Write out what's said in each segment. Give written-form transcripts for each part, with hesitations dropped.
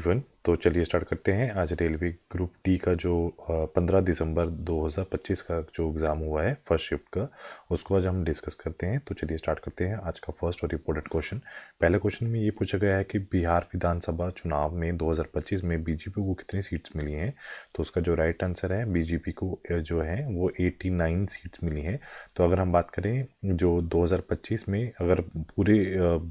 Everyone. तो चलिए start करते हैं। आज रेलवे ग्रुप डी का जो 15 दिसंबर 2025 का जो एग्ज़ाम हुआ है फर्स्ट शिफ्ट का, उसको आज हम डिस्कस करते हैं। तो चलिए स्टार्ट करते हैं आज का फर्स्ट और इम्पोर्टेंट क्वेश्चन। पहले क्वेश्चन में ये पूछा गया है कि बिहार विधानसभा चुनाव में 2025 में बीजेपी को कितनी सीट्स मिली हैं। तो उसका जो राइट आंसर है, बीजेपी को जो है वो 89 सीट्स मिली हैं। तो अगर हम बात करें जो 2025 में, अगर पूरे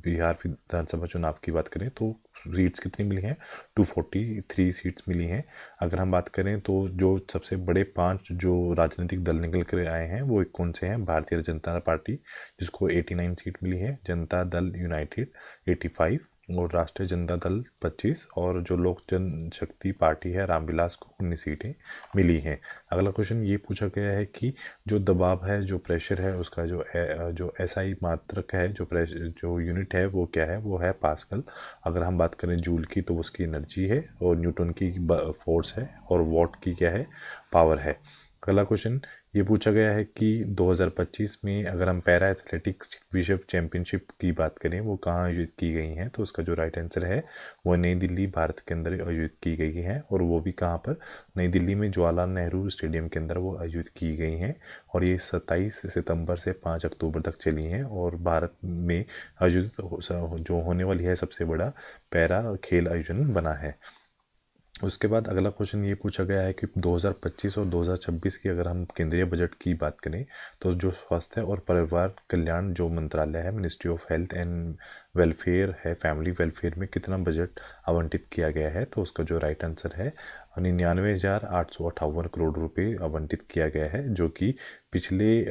बिहार विधानसभा चुनाव की बात करें तो सीट्स कितनी मिली हैं, 243 सीट्स मिली हैं। अगर हम बात करें तो जो सबसे बड़े 5 जो राजनीतिक दल निकल कर आए हैं वो कौन से हैं, भारतीय जनता पार्टी जिसको 89 सीट मिली है, जनता दल यूनाइटेड 85 और राष्ट्रीय जनता दल 25 और जो लोक जनशक्ति पार्टी है रामविलास को 19 सीटें मिली हैं। अगला क्वेश्चन ये पूछा गया है कि जो दबाव है, जो प्रेशर है, उसका जो एसआई मात्रक है, जो प्रेशर जो यूनिट है वो क्या है, वो है पास्कल। अगर हम बात करें जूल की तो उसकी एनर्जी है और न्यूटन की फोर्स है और वॉट की क्या है, पावर है। अगला क्वेश्चन ये पूछा गया है कि 2025 में अगर हम पैरा एथलेटिक्स विश्व चैंपियनशिप की बात करें वो कहाँ आयोजित की गई हैं। तो उसका जो राइट आंसर है वो नई दिल्ली भारत के अंदर आयोजित की गई है। और वो भी कहाँ पर, नई दिल्ली में जवाहरलाल नेहरू स्टेडियम के अंदर वो आयोजित की गई हैं। और ये 27 सितंबर से 5 अक्टूबर तक चली हैं और भारत में आयोजित जो होने वाली है सबसे बड़ा पैरा खेल आयोजन बना है। उसके बाद अगला क्वेश्चन ये पूछा गया है कि 2025 और 2026 की अगर हम केंद्रीय बजट की बात करें तो जो स्वास्थ्य और परिवार कल्याण जो मंत्रालय है, ministry of health and welfare है, फैमिली वेलफेयर में कितना बजट आवंटित किया गया है। तो उसका जो राइट आंसर है 99,858 करोड़ रुपए आवंटित किया गया है, जो कि पिछले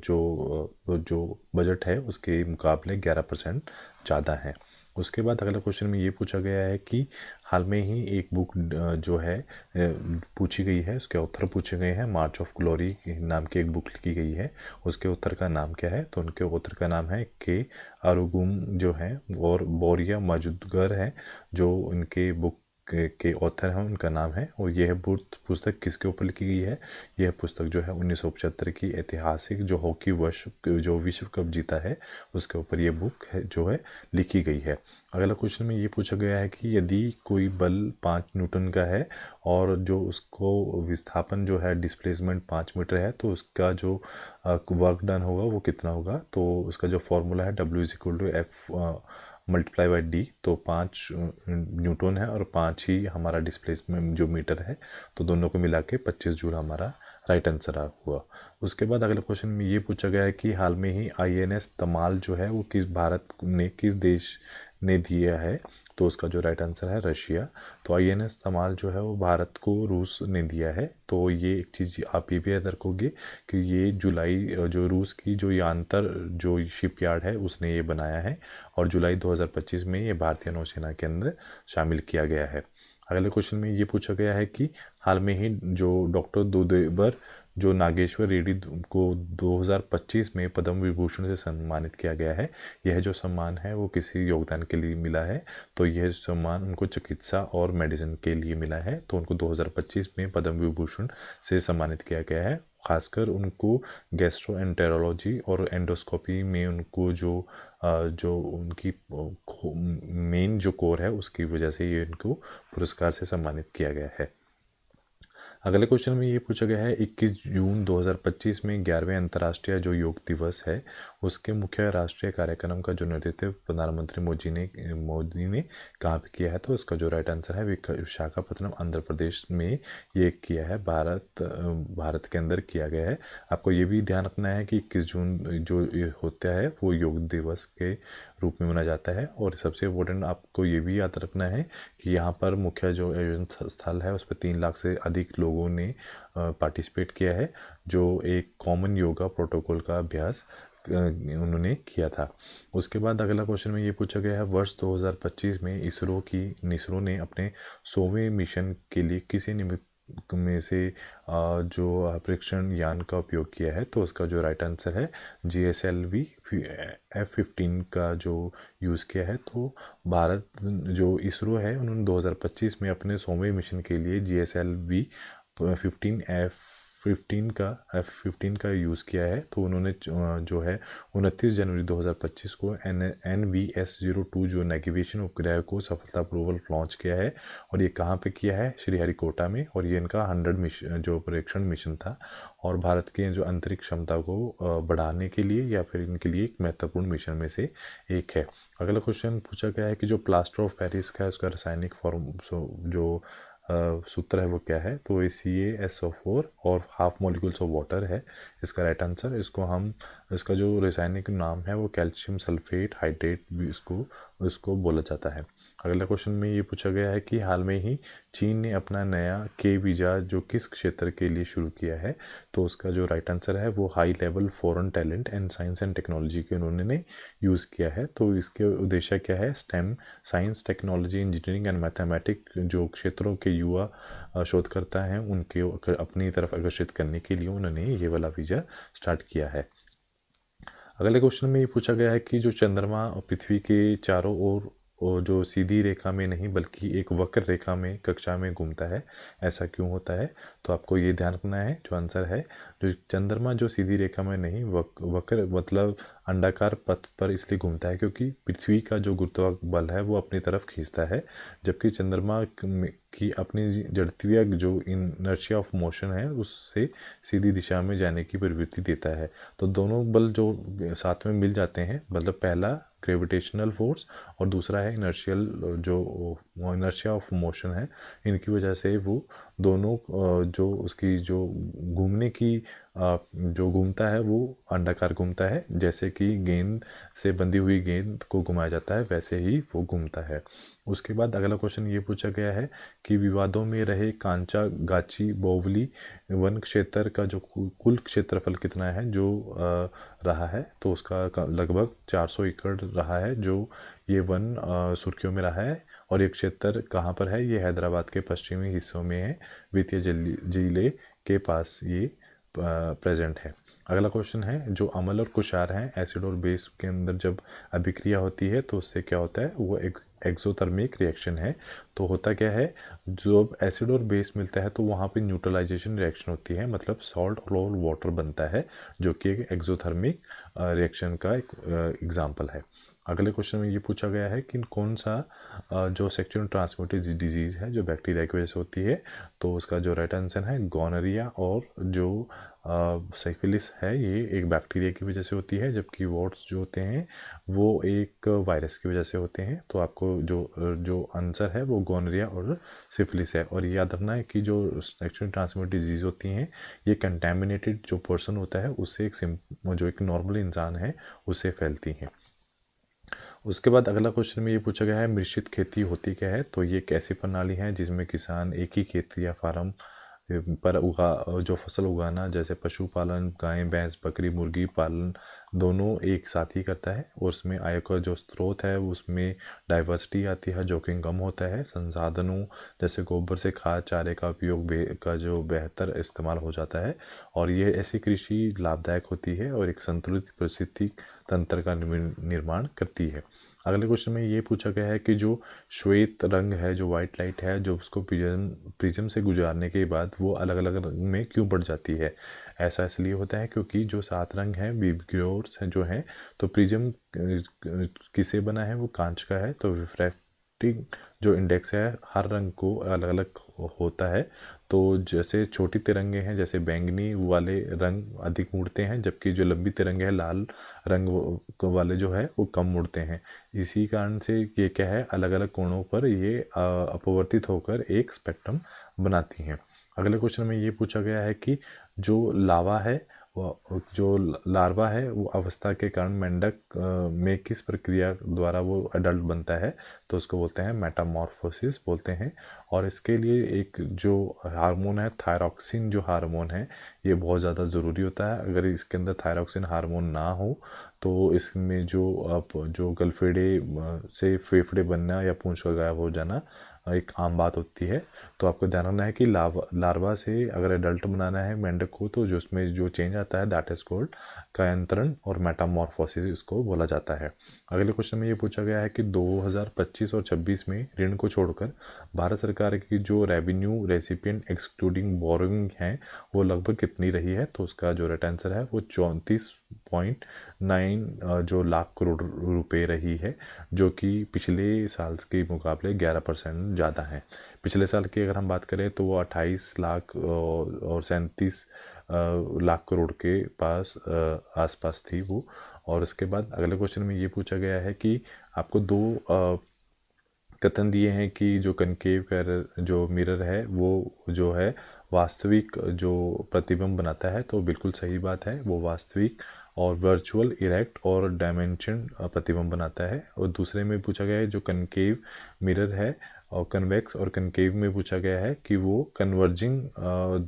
जो बजट है उसके मुकाबले 11% ज़्यादा है। उसके बाद अगला क्वेश्चन में ये पूछा गया है कि हाल में ही एक बुक जो है पूछी गई है, उसके ऑथर पूछे गए हैं। मार्च ऑफ ग्लोरी नाम की एक बुक लिखी गई है, उसके ऑथर का नाम क्या है। तो उनके ऑथर का नाम है के अरुगुम जो है, और बोरिया मजुदगर है जो उनके बुक के ऑथर हैं, उनका नाम है। और यह पुस्तक किसके ऊपर लिखी गई है, यह पुस्तक जो है 1975 की ऐतिहासिक जो हॉकी जो विश्व कप जीता है उसके ऊपर ये बुक है जो है लिखी गई है। अगला क्वेश्चन में ये पूछा गया है कि यदि कोई बल 5 न्यूटन का है और जो उसको विस्थापन जो है डिस्प्लेसमेंट 5 मीटर है तो उसका जो वर्क डन होगा वो कितना होगा। तो उसका जो फॉर्मूला है W=F मल्टीप्लाई बाई डी। तो 5 न्यूटन है और 5 ही हमारा डिस्प्लेसमेंट जो मीटर है, तो दोनों को मिला के 25 जूल हमारा राइट आंसर हुआ। उसके बाद अगले क्वेश्चन में ये पूछा गया है कि हाल में ही INS तमाल जो है वो किस देश ने दिया है। तो उसका जो राइट आंसर है रशिया। तो INS तमाल जो है वो भारत को रूस ने दिया है। तो ये एक चीज़ आप ये भी याद रखोगे कि ये जो रूस की जो यांतर जो शिपयार्ड है उसने ये बनाया है और जुलाई 2025 में ये भारतीय नौसेना के अंदर शामिल किया गया है। अगले क्वेश्चन में ये पूछा गया है कि हाल में ही जो डॉक्टर दुदेबर जो नागेश्वर रेड्डी को 2025 में पद्म विभूषण से सम्मानित किया गया है, यह जो सम्मान है वो किसी योगदान के लिए मिला है। तो यह सम्मान उनको चिकित्सा और मेडिसिन के लिए मिला है। तो उनको 2025 में पद्म विभूषण से सम्मानित किया गया है। खासकर उनको गैस्ट्रोएंटेरोलॉजी और एंडोस्कोपी में उनको जो उनकी मेन जो कोर है उसकी वजह से ये इनको पुरस्कार से सम्मानित किया गया है। अगले क्वेश्चन में ये पूछा गया है 21 जून 2025 में 11वें अंतर्राष्ट्रीय जो योग दिवस है उसके मुख्य राष्ट्रीय कार्यक्रम का जो नेतृत्व प्रधानमंत्री मोदी ने कहाँ पे किया है। तो उसका जो राइट आंसर है विशाखापत्तनम आंध्र प्रदेश में ये किया है, भारत के अंदर किया गया है। आपको ये भी ध्यान रखना है कि 21 जून जो होता है वो योग दिवस के रूप में मनाया जाता है। और सबसे इम्पोर्टेंट आपको ये भी याद रखना है कि यहाँ पर मुख्य जो आयोजन स्थल है उस पर 3 लाख से अधिक लोगों ने पार्टिसिपेट किया है, जो एक कॉमन योगा प्रोटोकॉल का अभ्यास उन्होंने किया था। उसके बाद अगला क्वेश्चन में ये पूछा गया है वर्ष 2025 में इसरो ने अपने 100वें मिशन के लिए किसी निमित्त में से जो प्रेक्षण यान का उपयोग किया है। तो उसका जो राइट आंसर है GSLV F-15 का जो यूज़ किया है। तो भारत जो इसरो है उन्होंने 2025 में अपने 100वें मिशन के लिए GSLV 15 F-15 का यूज़ किया है। तो उन्होंने जो है 29 जनवरी 2025 को NVS-02 जो नेविगेशन उपग्रह को सफलतापूर्वक लॉन्च किया है। और ये कहाँ पे किया है? श्रीहरिकोटा में। और ये इनका 100 मिशन जो परीक्षण मिशन था, और भारत के जो अंतरिक्ष क्षमता को बढ़ाने के लिए या फिर इनके लिए एक महत्वपूर्ण मिशन में से एक है। अगला क्वेश्चन पूछा गया है कि जो प्लास्टर ऑफ पेरिस का है उसका रासायनिक फॉर्म जो सूत्र है वो क्या है? तो ये CaSO4 और हाफ मॉलिक्यूल्स ऑफ वाटर है इसका राइट आंसर। इसका जो रासायनिक नाम है वो कैल्शियम सल्फेट हाइड्रेट भी इसको बोला जाता है। अगला क्वेश्चन में ये पूछा गया है कि हाल में ही चीन ने अपना नया के वीज़ा जो किस क्षेत्र के लिए शुरू किया है? तो उसका जो राइट आंसर है वो high level foreign talent and science and technology के उन्होंने यूज़ किया है। तो इसके उद्देश्य क्या है? Stem science technology engineering and mathematics जो क्षेत्रों के युवा शोधकर्ता हैं उनके अपनी तरफ आकर्षित करने के लिए उन्होंने ये वाला वीज़ा स्टार्ट किया है। अगले क्वेश्चन में ये पूछा गया है कि जो चंद्रमा पृथ्वी के चारों ओर और जो सीधी रेखा में नहीं बल्कि एक वक्र रेखा में कक्षा में घूमता है, ऐसा क्यों होता है? तो आपको ये ध्यान रखना है। जो आंसर है, जो चंद्रमा जो सीधी रेखा में नहीं वक्र मतलब अंडाकार पथ पर इसलिए घूमता है क्योंकि पृथ्वी का जो गुरुत्वाकर्षण बल है वो अपनी तरफ खींचता है, जबकि चंद्रमा की अपनी जड़त्वीय जो इनर्शिया ऑफ मोशन है उससे सीधी दिशा में जाने की प्रवृत्ति देता है। तो दोनों बल जो साथ में मिल जाते हैं, मतलब पहला ग्रेविटेशनल फोर्स और दूसरा है इनर्शियल जो इनर्शिया ऑफ मोशन है, इनकी वजह से वो दोनों जो उसकी जो घूमने की जो घूमता है वो अंडाकार घूमता है। जैसे कि गेंद से बंधी हुई गेंद को घुमाया जाता है वैसे ही वो घूमता है। उसके बाद अगला क्वेश्चन ये पूछा गया है कि विवादों में रहे कांचा गाची बावली वन क्षेत्र का जो कुल क्षेत्रफल कितना है जो रहा है? तो उसका लगभग 400 एकड़ रहा है जो ये वन सुर्खियों में रहा है। और ये क्षेत्र कहाँ पर है? ये हैदराबाद के पश्चिमी हिस्सों में है, वित्तीय जिले के पास ये प्रेजेंट है। अगला क्वेश्चन है, जो अम्ल और कुषार हैं एसिड और बेस के अंदर जब अभिक्रिया होती है तो उससे क्या होता है? वो एक एक्सोथर्मिक रिएक्शन है। तो होता क्या है, जब एसिड और बेस मिलता है तो वहाँ पे न्यूट्रलाइजेशन रिएक्शन होती है, मतलब सॉल्ट और वाटर बनता है, जो कि एक एक्सोथर्मिक रिएक्शन का एक एग्जाम्पल है। अगले क्वेश्चन में ये पूछा गया है कि कौन सा जो सेक्सुअल ट्रांसमिटेड डिजीज़ है जो बैक्टीरिया की वजह से होती है? तो उसका जो राइट आंसर है गोनोरिया, और जो सिफिलिस है ये एक बैक्टीरिया की वजह से होती है, जबकि वॉट्स जो होते हैं वो एक वायरस की वजह से होते हैं। तो आपको जो आंसर है वो गोनोरिया और सिफिलिस है। और ये याद रखना है कि जो सेक्सुअल ट्रांसमिटेड डिजीज़ होती हैं ये कंटेमिनेटेड जो पर्सन होता है उससे जो एक नॉर्मल इंसान है उससे फैलती हैं। उसके बाद अगला क्वेश्चन में ये पूछा गया है मिश्रित खेती होती क्या है? तो ये एक ऐसी प्रणाली है जिसमें किसान एक ही खेत या फार्म पर जो फसल उगाना, जैसे पशुपालन, गाय भैंस बकरी मुर्गी पालन दोनों एक साथ ही करता है, और उसमें आय का जो स्रोत है उसमें डाइवर्सिटी आती है, जोखिम कम होता है, संसाधनों जैसे गोबर से खाद चारे का उपयोग का जो बेहतर इस्तेमाल हो जाता है, और ये ऐसी कृषि लाभदायक होती है और एक संतुलित परिस्थिति तंत्र का निर्माण करती है। अगले क्वेश्चन में ये पूछा गया है कि जो श्वेत रंग है, जो वाइट लाइट है, जो उसको प्रिज्म से गुजारने के बाद वो अलग अलग रंग में क्यों बढ़ जाती है? ऐसा इसलिए होता है क्योंकि जो 7 रंग हैं विबग्योर्स हैं जो हैं, तो प्रिज्म किससे बना है? वो कांच का है। तो रिफ्रैक्टिंग जो इंडेक्स है हर रंग को अलग अलग होता है। तो जैसे छोटी तिरंगे हैं, जैसे बैंगनी वाले रंग अधिक मुड़ते हैं, जबकि जो लंबी तिरंगे हैं लाल रंग वाले जो है वो कम मुड़ते हैं। इसी कारण से ये क्या है, अलग अलग कोणों पर ये अपवर्तित होकर एक स्पेक्ट्रम बनाती हैं। अगले क्वेश्चन में ये पूछा गया है कि जो लावा है जो लार्वा है वो अवस्था के कारण मेंढक में किस प्रक्रिया द्वारा वो अडल्ट बनता है? तो उसको बोलते हैं मेटामॉर्फोसिस बोलते हैं। और इसके लिए एक जो हार्मोन है थायरॉक्सिन जो हार्मोन है ये बहुत ज़्यादा ज़रूरी होता है। अगर इसके अंदर थायरॉक्सिन हार्मोन ना हो तो इसमें जो गलफेड़े से फेफड़े बनना या पूंछ का गायब हो जाना एक आम बात होती है। तो आपको ध्यान रखना है कि लार्वा से अगर एडल्ट बनाना है मेंढक को, तो जो उसमें जो चेंज आता है दैट इज कॉल्ड कायांतरण और मेटामॉर्फोसिस इसको बोला जाता है। अगले क्वेश्चन में ये पूछा गया है कि 2025 और 26 में ऋण को छोड़कर भारत सरकार की जो रेवेन्यू रेसिपिएंट एक्सक्लूडिंग बोरोइंग है वो लगभग कितनी रही है। तो उसका जो राइट आंसर है वो 34.9 जो लाख करोड़ रुपए रही है, जो कि पिछले साल के मुकाबले 11% ज़्यादा है। पिछले साल की अगर हम बात करें तो वो 28 लाख और 37 लाख करोड़ के पास आसपास थी वो। और उसके बाद अगले क्वेश्चन में ये पूछा गया है कि आपको दो कथन दिए हैं कि जो कनकेव कर जो मिरर है वो जो है वास्तविक जो प्रतिबिंब बनाता है। तो बिल्कुल सही बात है, वो वास्तविक और वर्चुअल इरेक्ट और डायमेंशन प्रतिबिंब बनाता है। और दूसरे में पूछा गया है जो कनकेव मिरर है और कन्वेक्स और कनकेव में पूछा गया है कि वो कन्वर्जिंग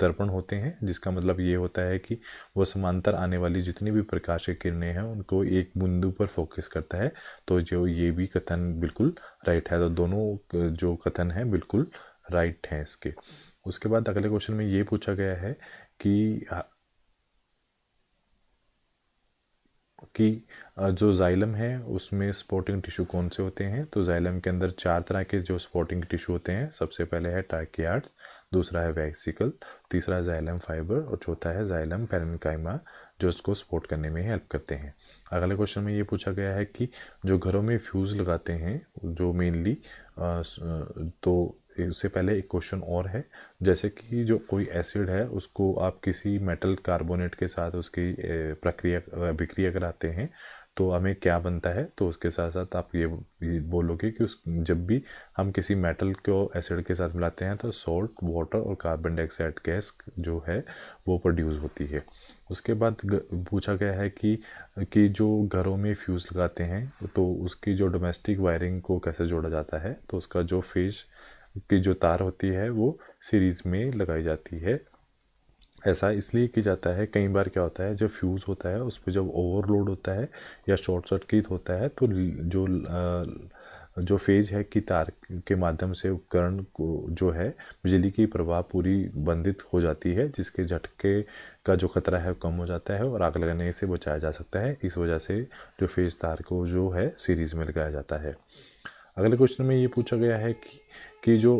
दर्पण होते हैं, जिसका मतलब ये होता है कि वो समांतर आने वाली जितनी भी प्रकाश की किरणें हैं उनको एक बिंदु पर फोकस करता है। तो जो ये भी कथन बिल्कुल राइट है। तो दोनों जो कथन हैं बिल्कुल राइट हैं इसके। उसके बाद अगले क्वेश्चन में ये पूछा गया है कि जो जाइलम है उसमें स्पोर्टिंग टिश्यू कौन से होते हैं। तो जाइलम के अंदर 4 तरह के जो स्पोर्टिंग टिश्यू होते हैं। सबसे पहले है ट्रैकियार्ड्स, दूसरा है वेसिकल, तीसरा है जाइलम फाइबर और चौथा है जाइलम पैरेन्काइमा, जो इसको सपोर्ट करने में हेल्प करते हैं। अगले क्वेश्चन में ये पूछा गया है कि जो घरों में फ्यूज़ लगाते हैं जो मेनली, तो उससे पहले एक क्वेश्चन और है, जैसे कि जो कोई एसिड है उसको आप किसी मेटल कार्बोनेट के साथ उसकी प्रक्रिया अभिक्रिया कराते हैं तो हमें क्या बनता है। तो उसके साथ साथ आप ये बोलोगे कि उस जब भी हम किसी मेटल को एसिड के साथ मिलाते हैं तो सॉल्ट, वाटर और कार्बन डाइऑक्साइड गैस जो है वो प्रोड्यूस होती है। उसके बाद पूछा गया है कि जो घरों में फ्यूज़ लगाते हैं तो उसकी जो डोमेस्टिक वायरिंग को कैसे जोड़ा जाता है। तो उसका जो फेज की जो तार होती है वो सीरीज़ में लगाई जाती है। ऐसा इसलिए किया जाता है, कई बार क्या होता है जब फ्यूज़ होता है उस पर जब ओवरलोड होता है या शॉर्ट सर्किट होता है तो जो फेज है कि तार के माध्यम से उपकरण को जो है बिजली की प्रवाह पूरी बंधित हो जाती है, जिसके झटके का जो खतरा है कम हो जाता है और आग लगने से बचाया जा सकता है। इस वजह से जो फेज तार को जो है सीरीज़ में लगाया जाता है। अगले क्वेश्चन में ये पूछा गया है कि जो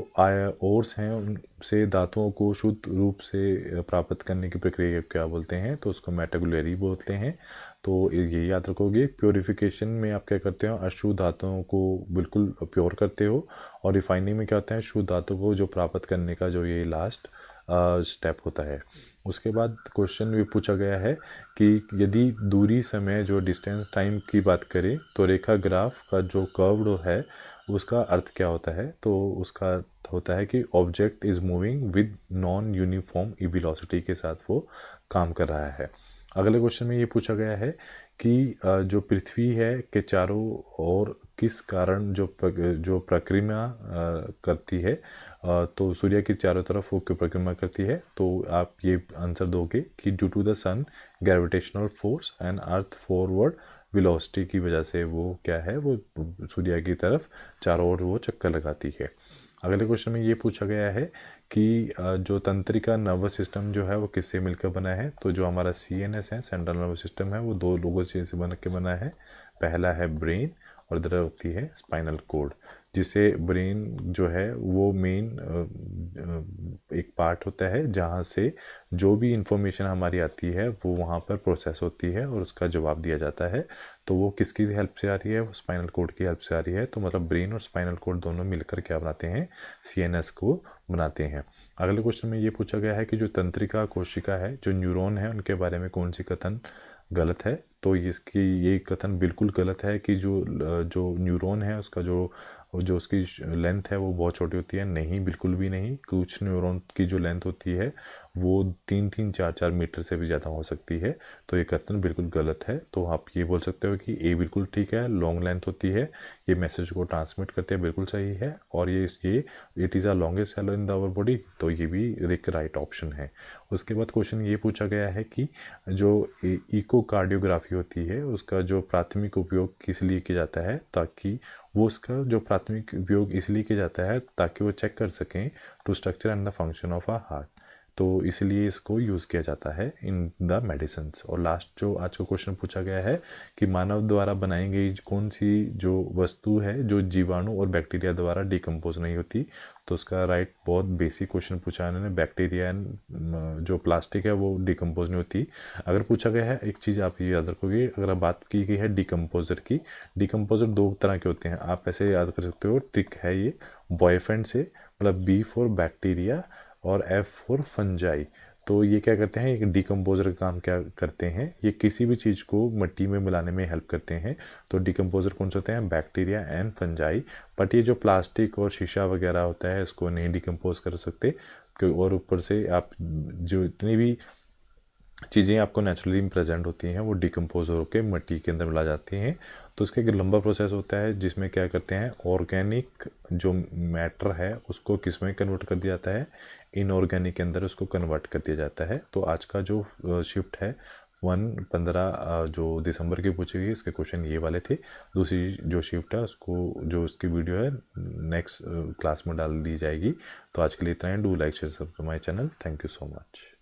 ओर्स हैं उनसे धातुओं को शुद्ध रूप से प्राप्त करने की प्रक्रिया क्या बोलते हैं। तो उसको मेटागुलरी बोलते हैं। तो ये याद रखोगे, प्योरीफिकेशन में आप क्या करते हो, अशुद्ध धातुओं को बिल्कुल प्योर करते हो, और रिफाइनिंग में क्या होता है, शुद्ध धातु को जो प्राप्त करने का जो ये लास्ट स्टेप होता है। उसके बाद क्वेश्चन भी पूछा गया है कि यदि दूरी, समय, जो डिस्टेंस टाइम की बात करें तो रेखा ग्राफ का जो कर्व्ड है उसका अर्थ क्या होता है। तो उसका होता है कि object is moving with non uniform velocity के साथ वो काम कर रहा है। अगले क्वेश्चन में ये पूछा गया है कि जो पृथ्वी है के चारों ओर किस कारण जो प्रक्रिया करती है, तो सूर्य की चारों तरफ वो क्यों परिक्रमा करती है। तो आप ये आंसर दोगे कि due to the sun gravitational force and Earth forward velocity की वजह से वो क्या है, वो सूर्य की तरफ चारों ओर वो चक्कर लगाती है। अगले क्वेश्चन में ये पूछा गया है कि जो तंत्रिका नर्वस सिस्टम जो है वो किससे मिलकर बना है। तो जो हमारा CNS है, सेंट्रल नर्वस सिस्टम है, वो 2 लोगों से बन के बना है। पहला है ब्रेन और दूसरा होती है स्पाइनल कोड, जिसे ब्रेन जो है वो मेन एक पार्ट होता है जहाँ से जो भी इंफॉर्मेशन हमारी आती है वो वहाँ पर प्रोसेस होती है और उसका जवाब दिया जाता है। तो वो किसकी हेल्प से आ रही है, वो स्पाइनल कोड की हेल्प से आ रही है। तो मतलब ब्रेन और स्पाइनल कोड दोनों मिलकर क्या बनाते हैं, CNS को बनाते हैं। अगले क्वेश्चन में ये पूछा गया है कि जो तंत्रिका कोशिका है, जो न्यूरॉन है, उनके बारे में कौन सी कथन गलत है। तो इसकी ये कथन बिल्कुल गलत है कि जो न्यूरॉन है उसका जो उसकी लेंथ है वो बहुत छोटी होती है। नहीं, बिल्कुल भी नहीं। कुछ न्यूरॉन की जो लेंथ होती है वो 3-3, 4-4 मीटर से भी ज़्यादा हो सकती है। तो ये कथन बिल्कुल गलत है। तो आप ये बोल सकते हो कि ए बिल्कुल ठीक है, लॉन्ग लेंथ होती है, ये मैसेज को ट्रांसमिट करते हैं, बिल्कुल सही है। और ये it is a longest cell in the our body, तो ये भी एक राइट ऑप्शन है। उसके बाद क्वेश्चन ये पूछा गया है कि जो इकोकार्डियोग्राफी होती है उसका जो प्राथमिक उपयोग किस लिए किया जाता है, ताकि वो उसका जो प्राथमिक उपयोग इसलिए किया जाता है ताकि वो चेक कर सकें to structure and the function of a heart. तो इसलिए इसको यूज़ किया जाता है इन द मेडिसिन्स। और लास्ट जो आज का क्वेश्चन पूछा गया है कि मानव द्वारा बनाई गई कौन सी जो वस्तु है जो जीवाणु और बैक्टीरिया द्वारा डिकम्पोज नहीं होती, तो उसका राइट बहुत बेसिक क्वेश्चन पूछा है इन्होंने, बैक्टीरिया एंड जो प्लास्टिक है वो डिकम्पोज नहीं होती। अगर पूछा गया है एक चीज़ आप ये याद रखोगे, अगर बात की गई है डिकम्पोजर की, डिकम्पोजर दो तरह के होते हैं, आप ऐसे याद कर सकते हो, ट्रिक है ये, बॉयफ्रेंड से, मतलब बी फॉर बैक्टीरिया और एफ फॉर फंजाई। तो ये क्या करते हैं, एक डिकम्पोजर का काम क्या करते हैं, ये किसी भी चीज़ को मिट्टी में मिलाने में हेल्प करते हैं। तो डिकम्पोजर कौन से होते हैं, बैक्टीरिया एंड फंजाई। बट ये जो प्लास्टिक और शीशा वगैरह होता है इसको नहीं डिकम्पोज कर सकते। और ऊपर से आप जो इतनी भी चीज़ें आपको नेचुरली प्रेजेंट होती हैं वो डिकम्पोज होकर मिट्टी के अंदर मिला जाती हैं। तो उसका एक लंबा प्रोसेस होता है जिसमें क्या करते हैं, ऑर्गेनिक जो मैटर है उसको किस में कन्वर्ट कर दिया जाता है, इनऑर्गेनिक के अंदर उसको कन्वर्ट कर दिया जाता है। तो आज का जो शिफ्ट है 15 जो दिसंबर की पूछी गई, इसके क्वेश्चन ये वाले थे। दूसरी जो शिफ्ट है उसको, जो उसकी वीडियो है नेक्स्ट क्लास में डाल दी जाएगी। तो आज के लिए इतना ही। Do like share subscribe my channel. Thank you so much.